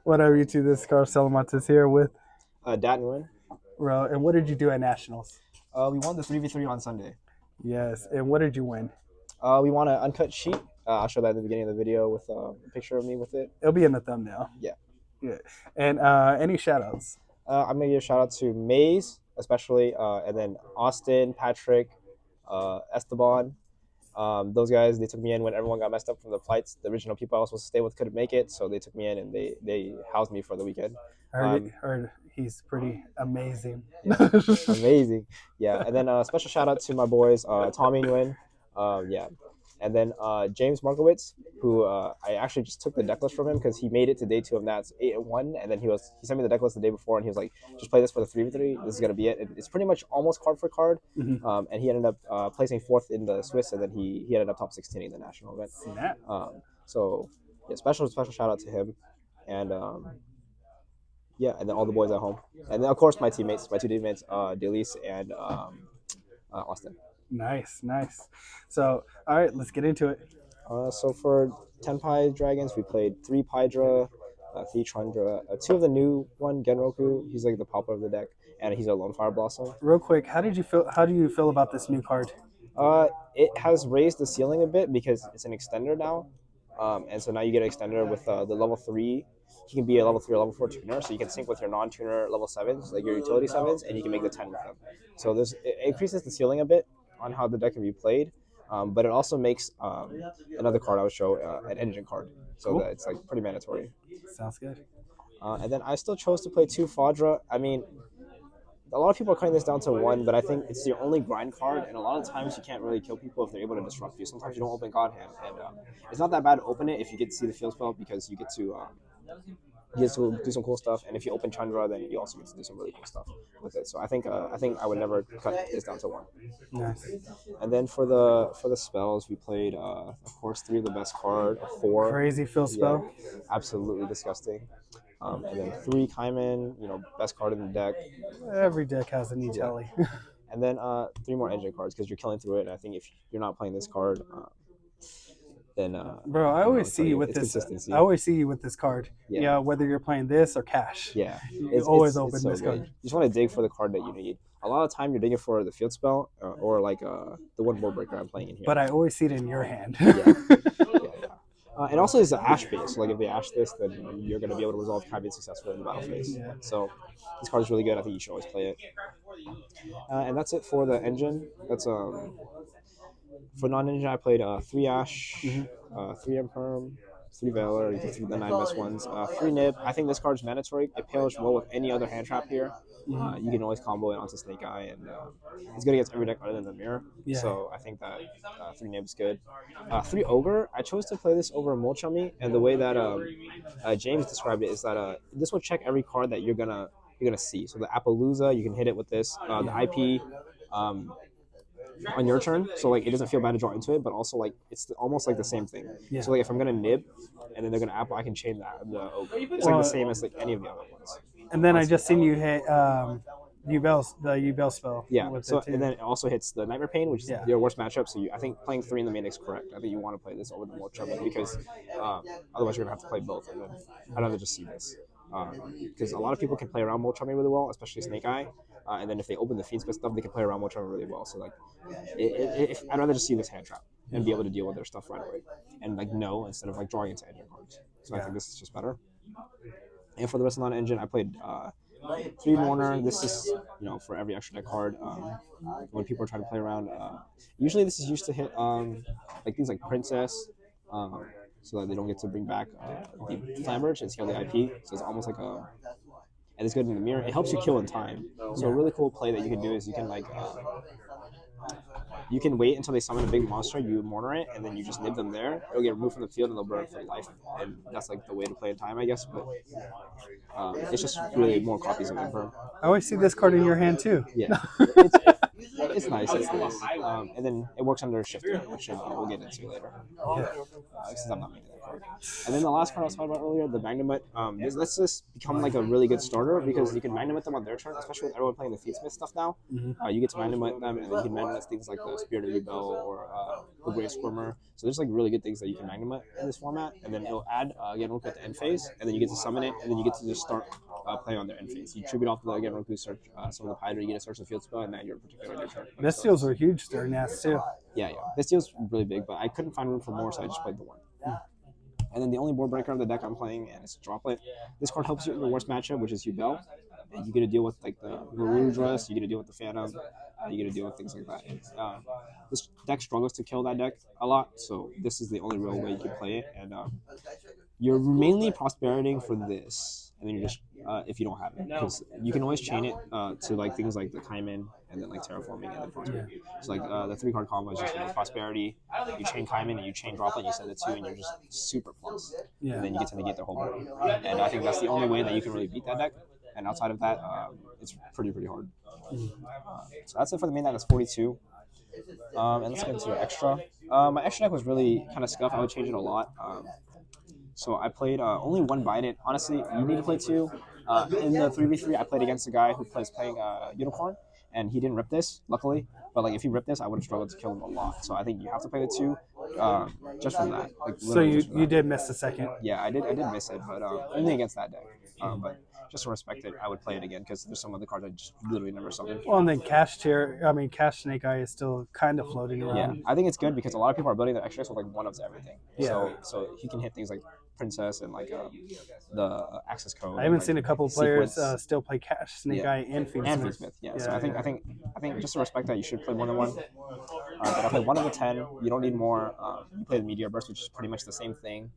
What up, YouTube? This is Carl Salamatas here with Dat Nguyen. Ro. And what did you do at Nationals? We won the 3v3 on Sunday. Yes. And what did you win? We won an uncut sheet. I'll show that at the beginning of the video with a picture of me with it. It'll be in the thumbnail. Yeah. Yeah. And any shout outs? I'm going to give a shout out to Maze, especially, and then Austin, Patrick, Esteban. Those guys, they took me in when everyone got messed up from the flights. The original people I was supposed to stay with couldn't make it, so they took me in and they housed me for the weekend. Heard he's pretty amazing. Yeah, amazing. Yeah, and then special shout out to my boys, Tommy Nguyen. Yeah. And then James Markowitz, who I actually just took the deck list from him because he made it to day 2 of Nats 8-1, and then he sent me the deck list the day before, and he was like, "Just play this for the 3v3. This is gonna be it." It's pretty much almost card for card, and he ended up placing 4th in the Swiss, and then he ended up top 16 in the national event. So yeah, special shout out to him, and yeah, and then all the boys at home, and then of course my two teammates, Delise and Austin. Nice. So, all right, let's get into it. So for Tenpai Dragons, we played 3 Pydra, 3 Chandra, 2 of the new one, Genroku. He's like the popper of the deck, and he's a Lone Fire Blossom. Real quick, how do you feel about this new card? It has raised the ceiling a bit because it's an extender now, and so now you get an extender with the level 3. He can be a level 3 or level 4 tuner, so you can sync with your non-tuner level 7s, like your utility 7s, and you can make the 10 with them. So it increases the ceiling a bit on how the deck can be played, but it also makes another card I would show, an engine card, so that it's like pretty mandatory. Sounds good. And then I still chose to play 2 Fadra. I mean, a lot of people are cutting this down to 1, but I think it's your only grind card, and a lot of times you can't really kill people if they're able to disrupt you. Sometimes you don't open God Hand, and it's not that bad to open it if you get to see the field spell, because you get to do some cool stuff, and if you open Chandra, then you also get to do some really cool stuff with it. So I think I would never cut this down to 1. Nice. And then for the spells, we played of course 3 of the best card, 4 Crazy field spell. Yeah, absolutely disgusting. And then 3 Kaiman, best card in the deck. Every deck has an e-tally. Yeah. And then 3 more engine cards because you're killing through it. And I think if you're not playing this card, then bro, I always see you with this. I always see you with this card. Yeah, whether you're playing this or cash. Yeah, you always open this card. You just want to dig for the card that you need. A lot of time you're digging for the field spell or like the one board breaker I'm playing in here. But I always see it in your hand. Yeah. And also it's an ash base, so like if they ash this, then you're going to be able to resolve Kaiban successfully in the battle phase. Yeah. So this card is really good. I think you should always play it. And that's it for the engine. That's for non-engine, I played 3 Ash, 3 Imperm, 3 Valor, the 9 best ones, 3 Nib. I think this card is mandatory. It pairs well with any other hand trap here. You can always combo it onto Snake Eye, and it's good against every deck other than the Mirror. Yeah. So I think that 3 Nib is good. 3 Ogre, I chose to play this over Molchummy, and the way that James described it is that this will check every card that you're gonna see. So the Appaloosa, you can hit it with this. The IP. On your turn, so like it doesn't feel bad to draw into it, but also like it's almost like the same thing. Yeah. So like if I'm gonna nib, and then they're gonna apple, I can chain that. It's like the same as like any of the other ones. And then I just seen you hit the Ubel spell. Yeah. So and then it also hits the Nightmare Pain, which is your worst matchup. So I think playing 3 in the main is correct. I think you want to play this over the Molchummy because otherwise you're gonna have to play both. And then I'd rather just see this because a lot of people can play around Molchummy really well, especially Snake Eye. And then if they open the Fiend Spit stuff, they can play around Molchummy really well. So like, I'd rather just see this hand trap and be able to deal with their stuff right away, and like instead of like drawing into engine cards. So I think this is just better. And for the rest of non-engine, I played 3 Mourner. This is for every extra deck card. When people are trying to play around, usually this is used to hit like things like Princess. So that they don't get to bring back the Flamberge and scale the IP. So it's almost like and it's good in the mirror. It helps you kill in time. So a really cool play that you can do is you can like you can wait until they summon a big monster, you Mourner it, and then you just nib them there. It'll get removed from the field and they'll burn for life. And that's like the way to play in time, I guess. But it's just really more copies of Imperm. I always see this card in your hand too. Yeah. It's nice. It's nice. And then it works under Shifter, which we'll get into later. Since I'm not making that card. And then the last card I was talking about earlier, the Magnumite. Let's just become like a really good starter because you can Magnumite them on their turn, especially with everyone playing the Featsmith stuff now. You get to Magnumite them, and then you can Magnumite things like the Spirit of Ebel or the Grey Squirmer. So there's like really good things that you can Magnumite in this format, and then it'll add Genroku at the end phase, and then you get to summon it, and then you get to just start playing on their end phase. You tribute off the Genroku, search some of the Hydra, you get to search the field spell, and then you're particular on your turn. Bestials were huge during Nats too. Yeah. Bestial's really big, but I couldn't find room for more, so I just played the one. And then the only board breaker of the deck I'm playing, and it's a droplet. This card helps you in your worst matchup, which is Ubel. And you get to deal with like the Garudras, you get to deal with the Phantom, you get to deal with things like that. This deck struggles to kill that deck a lot, so this is the only real way you can play it. And you're mainly prosperitying for this, and then you're just if you don't have it, because you can always chain it to like things like the Kaiman and then like terraforming and then prosperity. So like the 3-card combo is just prosperity. You chain Kaiman and you chain droplet, you send it 2, and you're just super plus. And then you get to negate the whole board. And I think that's the only way that you can really beat that deck. And outside of that, it's pretty hard. So that's it for the main deck. That's 42. And let's get into your extra. My extra deck was really kind of scuffed. I would change it a lot. So I played only one Bident. Honestly, you need to play 2. In the 3v3, I played against a guy who plays playing Unicorn, and he didn't rip this, luckily. But like, if he ripped this, I would have struggled to kill him a lot. So I think you have to play the 2, just from that. Like, so you did miss the second. Yeah, I did miss it, but only against that deck. But just to respect it, I would play it again because there's some other cards I just literally never summoned. Well, and then Cash Snake Eye is still kind of floating around. Yeah, I think it's good because a lot of people are building their extras with like one of everything. Yeah. So he can hit things like Princess and like the access code. I haven't like seen a couple of players still play Cash Snake Eye and Featsmith. Yeah. So I think just to respect that, you should play more than one. But I play 1 of the 10. You don't need more. You play the Meteor Burst, which is pretty much the same thing.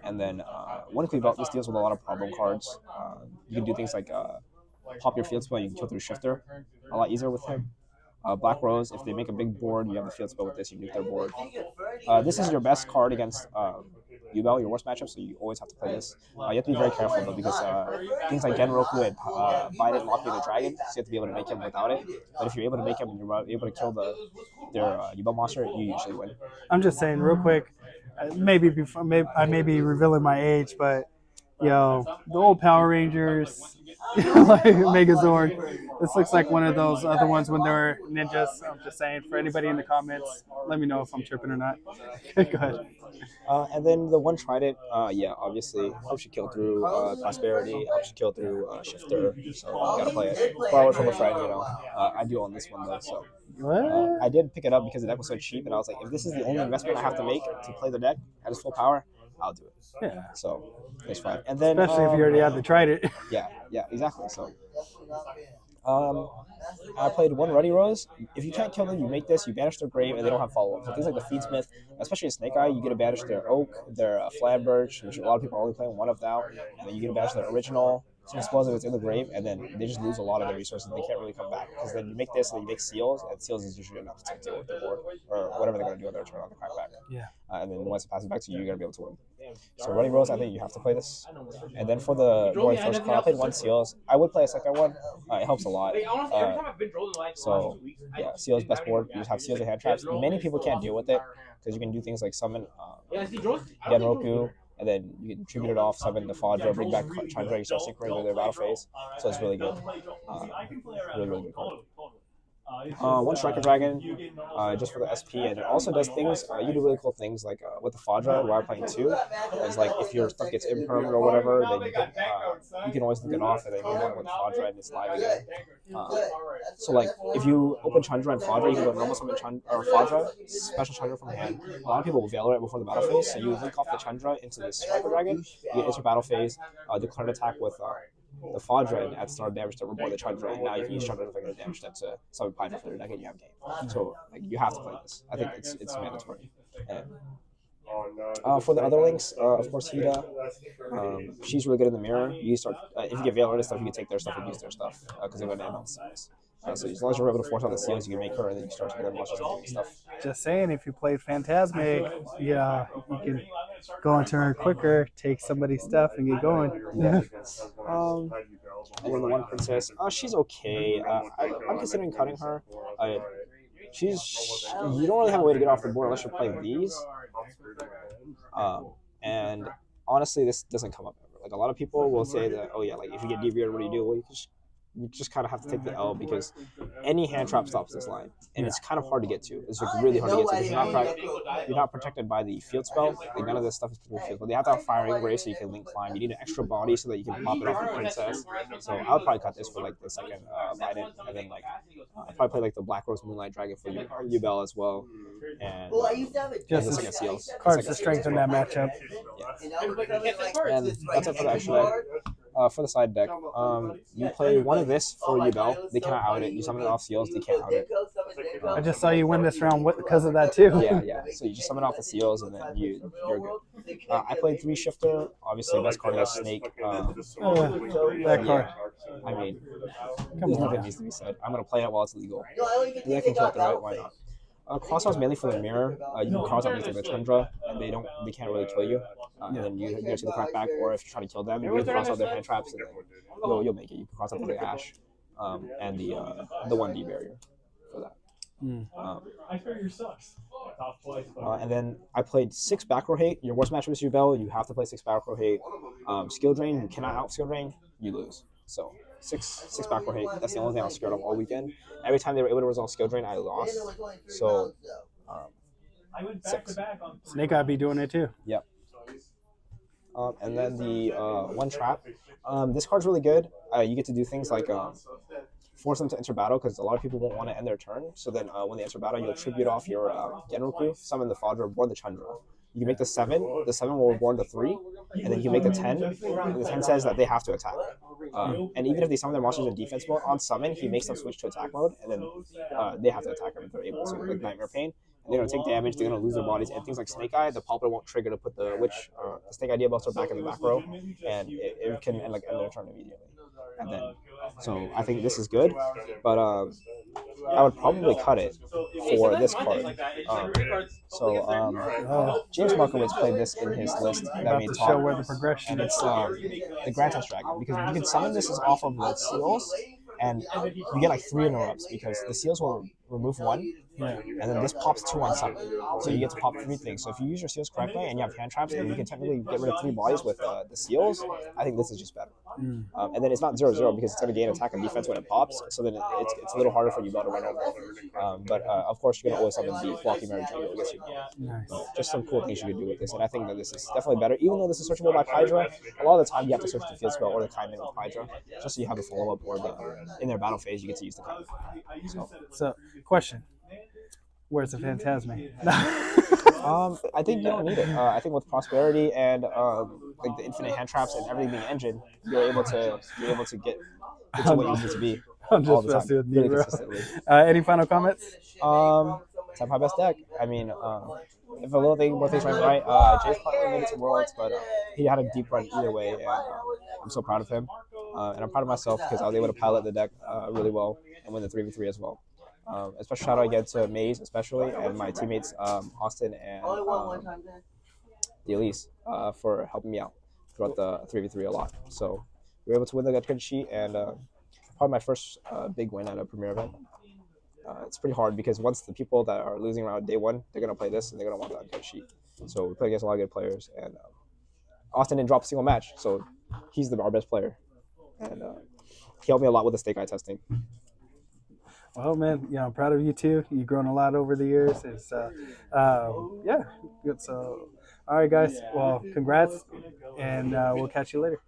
And then one Cleave Out, this deals with a lot of problem cards. You can do things like pop your field spell, you can kill through Shifter a lot easier with him. Black Rose, if they make a big board, you have the field spell with this, you nuke their board. This is your best card against Ubel, your worst matchup, so you always have to play this. You have to be very careful though, because things like Genroku and Bident lock you the dragon, so you have to be able to make him without it. But if you're able to make him and you're able to kill their Ubel monster, you usually win. I'm just saying real quick, maybe I may be revealing my age, but the old Power Rangers, like Megazord, this looks like one of those other ones when they were ninjas. I'm just saying, for anybody in the comments, let me know if I'm tripping or not. Go ahead. And then the one Trident, obviously helps you kill through Prosperity, helps you kill through Shifter, so you gotta play it. Borrow it from a friend, I do own this one though, so. I did pick it up because the deck was so cheap, and I was like, if this is the only investment I have to make to play the deck at its full power, I'll do it. Yeah. So it's fine. And then especially if you already had to try it. Yeah, exactly. So I played 1 Ruddy Rose. If you can't kill them, you make this, you banish their grave, and they don't have follow-up. So things like the Feedsmith, especially a Snake Eye, you get to banish their Oak, their Flatbirch, which a lot of people are only playing 1 of now, and then you get to banish their original. So explosive, it's in the grave, and then they just lose a lot of their resources. They can't really come back because then you make this, and then you make seals, and seals is usually enough to deal with the board or whatever they're going to do on their turn on the crackback. Yeah. And then once it passes back to you, you're going to be able to win. So Running Rose, I think you have to play this. And then for the board first card, I played 1 seals. I would play a second one. It helps a lot. So yeah, seals best board. You just have seals and hand traps. Many people can't deal with it because you can do things like summon Genroku. And then you can tribute it off, summon the Fadra, bring back Chandra, you start synchronizing with their battle phase. So it's really good. Really good card. 1 Striker Dragon, just for the SP, and it also does things, you do really cool things, like with the Fadra, where I'm playing 2, it's like, if your stuff gets imperm or whatever, then you can always look it off, and then move on with Fadra, and it's live again. So like, if you open Chandra and Fadra, you can go normal summon Fadra, special Chandra from hand. A lot of people will Veil it before the battle phase, so you link off the Chandra into this Striker Dragon, you enter battle phase, declare an attack with the Fadra and add start damage to reward the Chandra, and now you can use Chandra to damage that to summon Pine for their deck and you have game. So like, you have to play this. I think it's mandatory. And, for the other links, of course, Hida, she's really good in the mirror. You start if you get Veil and stuff, you can take their stuff and use their stuff because they're going to end on seals. So as long as you're able to force out the seals, you can make her, and then you start to get them monsters and doing stuff. Just saying, if you played Phantasmic, you can go into her quicker, take somebody's stuff, and get going. Yeah. And then the one princess, she's okay. I'm considering cutting her. Uh, you don't really have a way to get off the board unless you're playing these. And honestly, this doesn't come up ever. Like a lot of people will say that, oh yeah, like if you get DVR, what do you do? Well, you just kind of have to take the L because any hand trap stops this line, and it's kind of hard to get to. It's like really hard to get to because you're not protected by the field spell. Like none of this stuff is protected by field spell. They have to have firing ray so you can link climb. You need an extra body so that you can pop it off the princess. So I would probably cut this for like the second Biden, and then like I'd probably play like the Black Rose Moonlight Dragon for Ubel as well, and Just the second seals. cards to strengthen that matchup. Yeah. And that's it for the extra deck. For the side deck, you play one of this for Ubel. They cannot out it. You summon it off seals. They can't out it. I just saw you win this round because of that too. Yeah. So you just summon off the seals, and then you're good. I played 3 Shifter. Obviously, best card is Snake. That card. I mean, there's nothing needs to be said. I'm gonna play it while it's legal. Yeah, I can kill it the right. Why not? Crossbows mainly for the mirror. You can cross out things like the Tundra, and they can't really kill you. And then you go to the crackback, or if you're trying to kill them, you can cross out their hand traps, and then you'll make it. You can cross out the Ash, and the 1D barrier for that. And then I played 6 back row hate. Your worst matchup is Ubel. You have to play 6 back row hate. Skill drain. You cannot out skill drain. You lose. So six back row hate. That's the only thing I was scared of all weekend. Every time they were able to resolve skill drain, I lost. So 6. Snake Eye be doing it too. Yep. And then the one trap. This card's really good. You get to do things like force them to enter battle because a lot of people won't want to end their turn. So then when they enter battle, you'll tribute off your general crew, summon the Fodder, board the Chandra. You can make the 7. The 7 will reward the 3, and then you can make the 10. And the 10 says that they have to attack. And even if they summon their monsters in defense mode, on summon, he makes them switch to attack mode, and then they have to attack them if they're able to, like Nightmare Pain. And they're going to take damage, they're going to lose their bodies, and things like Snake Eye, the Pauper won't trigger to put the Witch, the Snake Eye Diablo back in the back row, and it can end their turn immediately. And then, so I think this is good, but I would probably cut it for this card. James Markowitz played this in his list that made show where the progression and it's the Grand Test Dragon, because you can summon this as off of the seals, and you get like 3 interrupts because the seals will remove 1. Yeah. And then this pops 2 on summon. So you get to pop 3 things. So if you use your seals correctly and you have hand traps and you can technically get rid of 3 bodies with the seals, I think this is just better. And then it's not 0-0 because it's going to gain attack and defense when it pops. So then it's a little harder for you to run over. But of course, you're going to always summon the Walking Mary Jungle against you. Nice. Just some cool things you can do with this. And I think that this is definitely better. Even though this is searchable by Hydra, a lot of the time you have to search the field spell or the Kaimin with Hydra, just so you have the follow-up or in their battle phase, you get to use the Kaimin. So question. Where's the Phantasme? I think you don't need it. I think with prosperity and like the infinite hand traps and everything being engine, you're able to get to what you need to be. I'm just messing with you, bro. Any final comments? Tenpai best deck. I mean, if a little thing, more things went right, Jay's probably made it to Worlds, but he had a deep run either way, and I'm so proud of him. And I'm proud of myself because I was able to pilot the deck really well and win the 3v3 as well. Special shout out again to Maze, especially, and my teammates Austin and Elise for helping me out throughout the 3v3 a lot. So we were able to win the good sheet, and probably my first big win at a premier event. It's pretty hard because once the people that are losing around day 1, they're gonna play this and they're gonna want that good sheet. So we play against a lot of good players, and Austin didn't drop a single match, so he's our best player, and he helped me a lot with the Snake Eye testing. Well, man, I'm proud of you too. You've grown a lot over the years. It's good. So, all right, guys. Well, congrats, and we'll catch you later.